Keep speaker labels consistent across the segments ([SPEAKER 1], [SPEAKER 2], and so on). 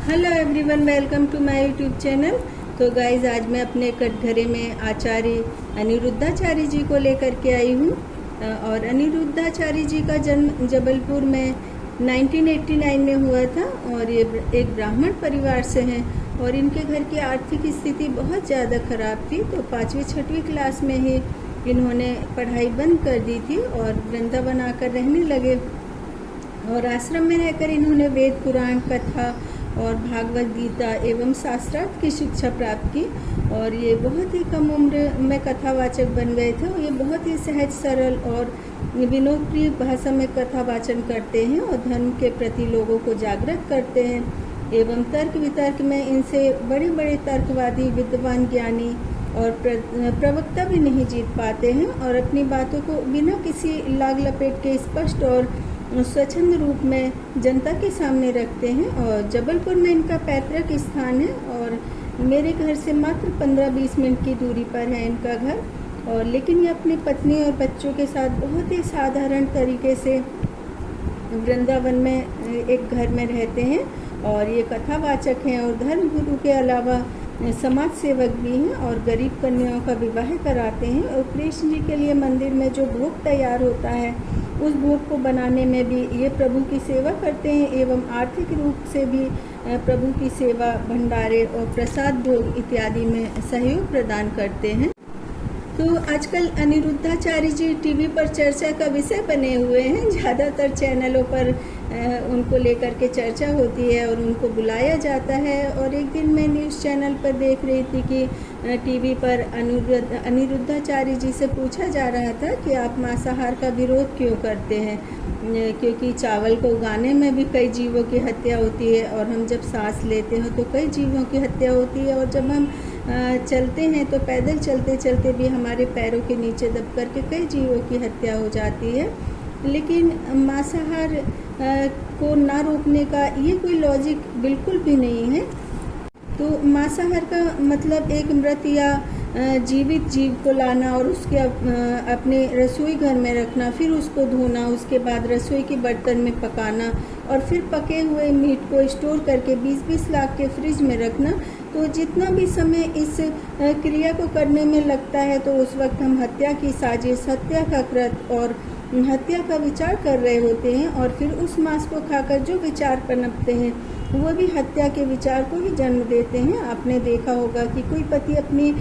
[SPEAKER 1] Hello everyone, welcome to my YouTube channel. तो guys, आज मैं अपने कटघरे में आचार्य अनिरुद्धाचार्य जी को लेकर के आई हूँ। और अनिरुद्धाचार्य जी का जन्म जबलपुर में 1989 में हुआ था और ये एक ब्राह्मण परिवार से हैं। और इनके घर की आर्थिक स्थिति बहुत ज़्यादा ख़राब थी, तो 5वीं-6वीं क्लास में ही इन्होंने पढ़ाई बंद कर दी थी और वृंदावन आकर रहने लगे। और आश्रम में रहकर इन्होंने वेद, पुराण, कथा और भागवत गीता एवं शास्त्रार्थ की शिक्षा प्राप्त की। और ये बहुत ही कम उम्र में कथावाचक बन गए थे। और ये बहुत ही सहज, सरल और विनोदप्रिय भाषा में कथा वाचन करते हैं और धर्म के प्रति लोगों को जागृत करते हैं। एवं तर्क वितर्क में इनसे बड़े बड़े तर्कवादी, विद्वान, ज्ञानी और प्रवक्ता भी नहीं जीत पाते हैं। और अपनी बातों को बिना किसी लाग लपेट के स्पष्ट और स्वच्छंद रूप में जनता के सामने रखते हैं। और जबलपुर में इनका पैतृक स्थान है और मेरे घर से मात्र 15-20 मिनट की दूरी पर है इनका घर। और लेकिन ये अपनी पत्नी और बच्चों के साथ बहुत ही साधारण तरीके से वृंदावन में एक घर में रहते हैं। और ये कथावाचक हैं और धर्म गुरु के अलावा समाज सेवक भी हैं और गरीब कन्याओं का विवाह कराते हैं। और कृष्ण जी के लिए मंदिर में जो भोग तैयार होता है, उस भोग को बनाने में भी ये प्रभु की सेवा करते हैं एवं आर्थिक रूप से भी प्रभु की सेवा, भंडारे और प्रसाद भोग इत्यादि में सहयोग प्रदान करते हैं। तो आजकल अनिरुद्धाचार्य जी टीवी पर चर्चा का विषय बने हुए हैं। ज़्यादातर चैनलों पर उनको लेकर के चर्चा होती है और उनको बुलाया जाता है। और एक दिन मैं न्यूज़ चैनल पर देख रही थी कि टीवी पर अनिरुद्धाचार्य जी से पूछा जा रहा था कि आप मांसाहार का विरोध क्यों करते हैं, क्योंकि चावल को उगाने में भी कई जीवों की हत्या होती है और हम जब सांस लेते हैं तो कई जीवों की हत्या होती है। और जब हम चलते हैं तो पैदल चलते चलते भी हमारे पैरों के नीचे दब करके कई जीवों की हत्या हो जाती है। लेकिन मांसाहार को ना रोकने का ये कोई लॉजिक बिल्कुल भी नहीं है। तो मांसाहार का मतलब एक मृत या जीवित जीव को लाना और उसके अपने रसोई घर में रखना, फिर उसको धोना, उसके बाद रसोई के बर्तन में पकाना और फिर पके हुए मीट को स्टोर करके 20-20 लाख के फ्रिज में रखना। तो जितना भी समय इस क्रिया को करने में लगता है, तो उस वक्त हम हत्या की साजिश, हत्या का कृत्य और हत्या का विचार कर रहे होते हैं। और फिर उस मांस को खाकर जो विचार पनपते हैं वो भी हत्या के विचार को ही जन्म देते हैं। आपने देखा होगा कि कोई पति अपनी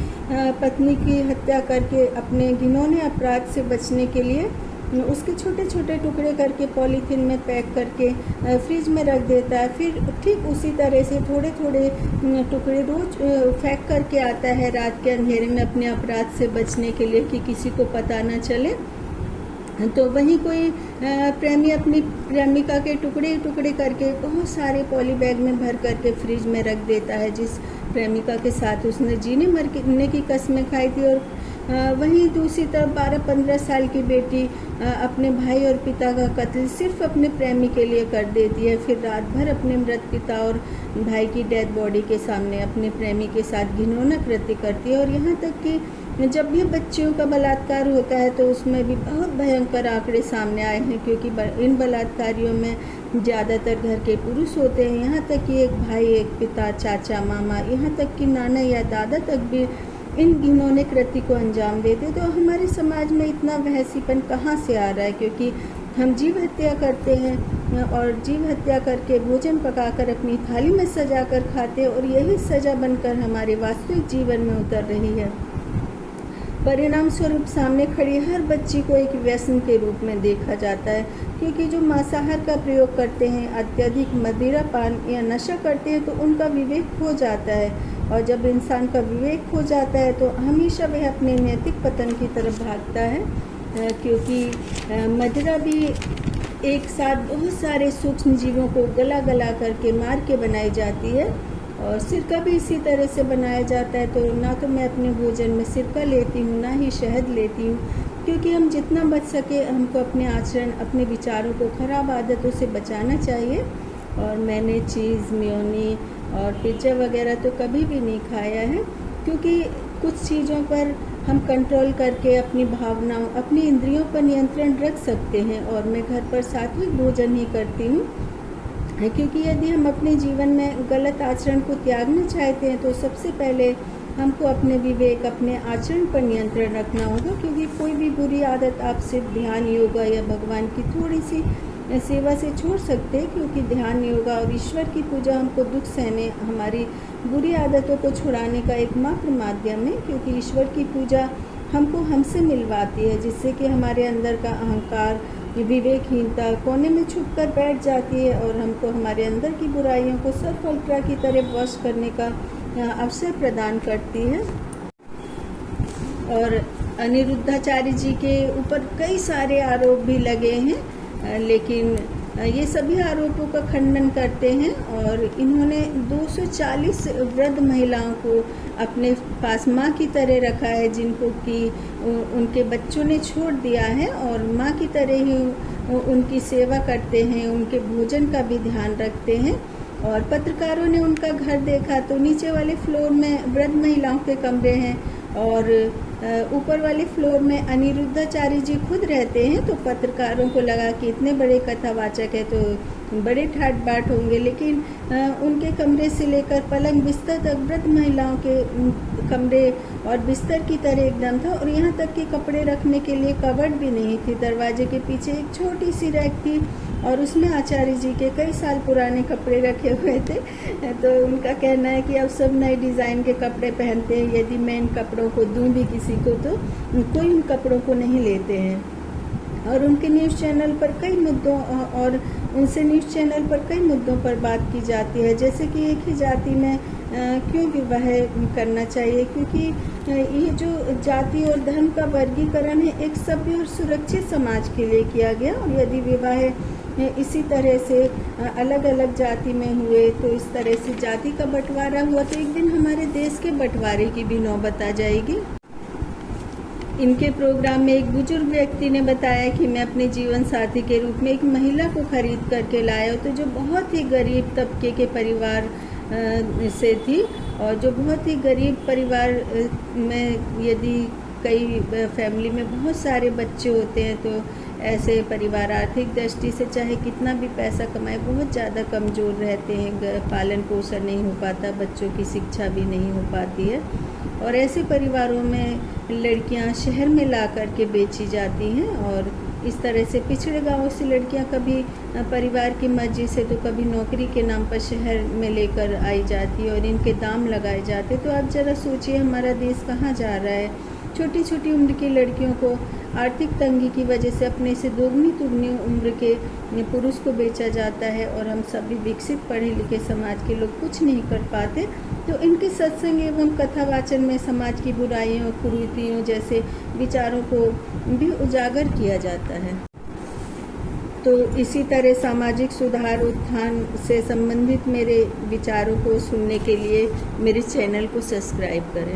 [SPEAKER 1] पत्नी की हत्या करके अपने घिनौने अपराध से बचने के लिए उसके छोटे छोटे टुकड़े करके पॉलीथीन में पैक करके फ्रिज में रख देता है। फिर ठीक उसी तरह से थोड़े थोड़े टुकड़े रोज फेंक करके आता है रात के अंधेरे में अपने अपराध से बचने के लिए कि किसी को पता न चले। तो वहीं कोई प्रेमी अपनी प्रेमिका के टुकड़े टुकड़े करके बहुत सारे पॉली बैग में भर करके फ्रिज में रख देता है, जिस प्रेमिका के साथ उसने जीने मरने की कसमें खाई थी। और वहीं दूसरी तरफ 12-15 साल की बेटी अपने भाई और पिता का कत्ल सिर्फ अपने प्रेमी के लिए कर देती है। फिर रात भर अपने मृत पिता और भाई की डेड बॉडी के सामने अपने प्रेमी के साथ घिनौना कृत्य करती है। और यहाँ तक कि जब भी बच्चियों का बलात्कार होता है तो उसमें भी बहुत भयंकर आंकड़े सामने आए हैं, क्योंकि इन बलात्कारियों में ज़्यादातर घर के पुरुष होते हैं। यहाँ तक कि एक भाई, एक पिता, चाचा, मामा, यहाँ तक कि नाना या दादा तक भी इन घिनौने कृत्य को अंजाम देते। तो हमारे समाज में इतना वहसीपन कहाँ से आ रहा है, क्योंकि हम जीव हत्या करते हैं और जीव हत्या करके भोजन पकाकर अपनी थाली में सजा कर खाते हैं और यही सज़ा बनकर हमारे वास्तविक जीवन में उतर रही है। परिणाम स्वरूप सामने खड़ी हर बच्ची को एक व्यसन के रूप में देखा जाता है, क्योंकि जो मांसाहार का प्रयोग करते हैं, अत्यधिक मदिरा पान या नशा करते हैं, तो उनका विवेक खो जाता है। और जब इंसान का विवेक खो जाता है तो हमेशा वह अपने नैतिक पतन की तरफ भागता है, क्योंकि मदिरा भी एक साथ बहुत सारे सूक्ष्म जीवों को गला गला करके मार के बनाई जाती है। और सिरका भी इसी तरह से बनाया जाता है। तो ना तो मैं अपने भोजन में सिरका लेती हूँ, ना ही शहद लेती हूँ, क्योंकि हम जितना बच सके हमको अपने आचरण, अपने विचारों को खराब आदतों से बचाना चाहिए। और मैंने चीज़, मेयोनी और पिज़्ज़ा वगैरह तो कभी भी नहीं खाया है, क्योंकि कुछ चीज़ों पर हम कंट्रोल करके अपनी भावनाओं, अपनी इंद्रियों पर नियंत्रण रख सकते हैं। और मैं घर पर सात्विक भोजन ही करती हूँ। क्योंकि यदि हम अपने जीवन में गलत आचरण को त्यागना चाहते हैं तो सबसे पहले हमको अपने विवेक, अपने आचरण पर नियंत्रण रखना होगा। क्योंकि कोई भी बुरी आदत आप सिर्फ ध्यान, योगा या भगवान की थोड़ी सी सेवा से छोड़ सकते हैं। क्योंकि ध्यान, योगा और ईश्वर की पूजा हमको दुख सहने, हमारी बुरी आदतों को छुड़ाने का एकमात्र माध्यम है। क्योंकि ईश्वर की पूजा हमको हमसे मिलवाती है, जिससे कि हमारे अंदर का अहंकार, विवेकहीनता कोने में छुप कर बैठ जाती है और हमको हमारे अंदर की बुराइयों को सर्फ अल्ट्रा की तरह वश करने का अवसर प्रदान करती है। और अनिरुद्धाचार्य जी के ऊपर कई सारे आरोप भी लगे हैं, लेकिन ये सभी आरोपों का खंडन करते हैं। और इन्होंने 240 वृद्ध महिलाओं को अपने पास माँ की तरह रखा है, जिनको कि उनके बच्चों ने छोड़ दिया है, और माँ की तरह ही उनकी सेवा करते हैं, उनके भोजन का भी ध्यान रखते हैं। और पत्रकारों ने उनका घर देखा तो नीचे वाले फ्लोर में वृद्ध महिलाओं के कमरे हैं और ऊपर वाले फ्लोर में अनिरुद्धाचार्य जी खुद रहते हैं। तो पत्रकारों को लगा कि इतने बड़े कथावाचक है तो बड़े ठाट बाट होंगे, लेकिन उनके कमरे से लेकर पलंग बिस्तर तक वृद्ध महिलाओं के कमरे और बिस्तर की तरह एकदम था। और यहाँ तक कि कपड़े रखने के लिए कबर्ड भी नहीं थी। दरवाजे के पीछे एक छोटी सी रैक थी और उसमें आचार्य जी के कई साल पुराने कपड़े रखे हुए थे। तो उनका कहना है कि अब सब नए डिज़ाइन के कपड़े पहनते हैं, यदि मैं इन कपड़ों को दूं भी किसी को तो कोई उन कपड़ों को नहीं लेते हैं। और उनके न्यूज़ चैनल पर कई मुद्दों और उनसे न्यूज़ चैनल पर कई मुद्दों पर बात की जाती है, जैसे कि एक ही जाति में क्यों विवाह करना चाहिए। क्योंकि ये जो जाति और धर्म का वर्गीकरण है एक सभ्य और सुरक्षित समाज के लिए किया गया। और यदि विवाह इसी तरह से अलग अलग जाति में हुए तो इस तरह से जाति का बंटवारा हुआ तो एक दिन हमारे देश के बंटवारे की भी नौबत आ जाएगी। इनके प्रोग्राम में एक बुजुर्ग व्यक्ति ने बताया कि मैं अपने जीवन साथी के रूप में एक महिला को खरीद करके लाया, तो जो बहुत ही गरीब तबके के परिवार से थी। और जो बहुत ही गरीब परिवार में यदि कई फैमिली में बहुत सारे बच्चे होते हैं तो ऐसे परिवार आर्थिक दृष्टि से चाहे कितना भी पैसा कमाए बहुत ज़्यादा कमज़ोर रहते हैं, पालन पोषण नहीं हो पाता, बच्चों की शिक्षा भी नहीं हो पाती है। और ऐसे परिवारों में लड़कियां शहर में ला करके बेची जाती हैं और इस तरह से पिछड़े गांवों से लड़कियां कभी परिवार की मर्जी से तो कभी नौकरी के नाम पर शहर में लेकर आई जाती है और इनके दाम लगाए जाते। तो आप ज़रा सोचिए हमारा देश कहाँ जा रहा है। छोटी छोटी उम्र की लड़कियों को आर्थिक तंगी की वजह से अपने से दोगुनी तुगनी उम्र के पुरुष को बेचा जाता है और हम सभी विकसित पढ़े लिखे समाज के लोग कुछ नहीं कर पाते। तो इनके सत्संग एवं कथावाचन में समाज की बुराइयों, कुरीतियों जैसे विचारों को भी उजागर किया जाता है। तो इसी तरह सामाजिक सुधार, उत्थान से संबंधित मेरे विचारों को सुनने के लिए मेरे चैनल को सब्सक्राइब करें।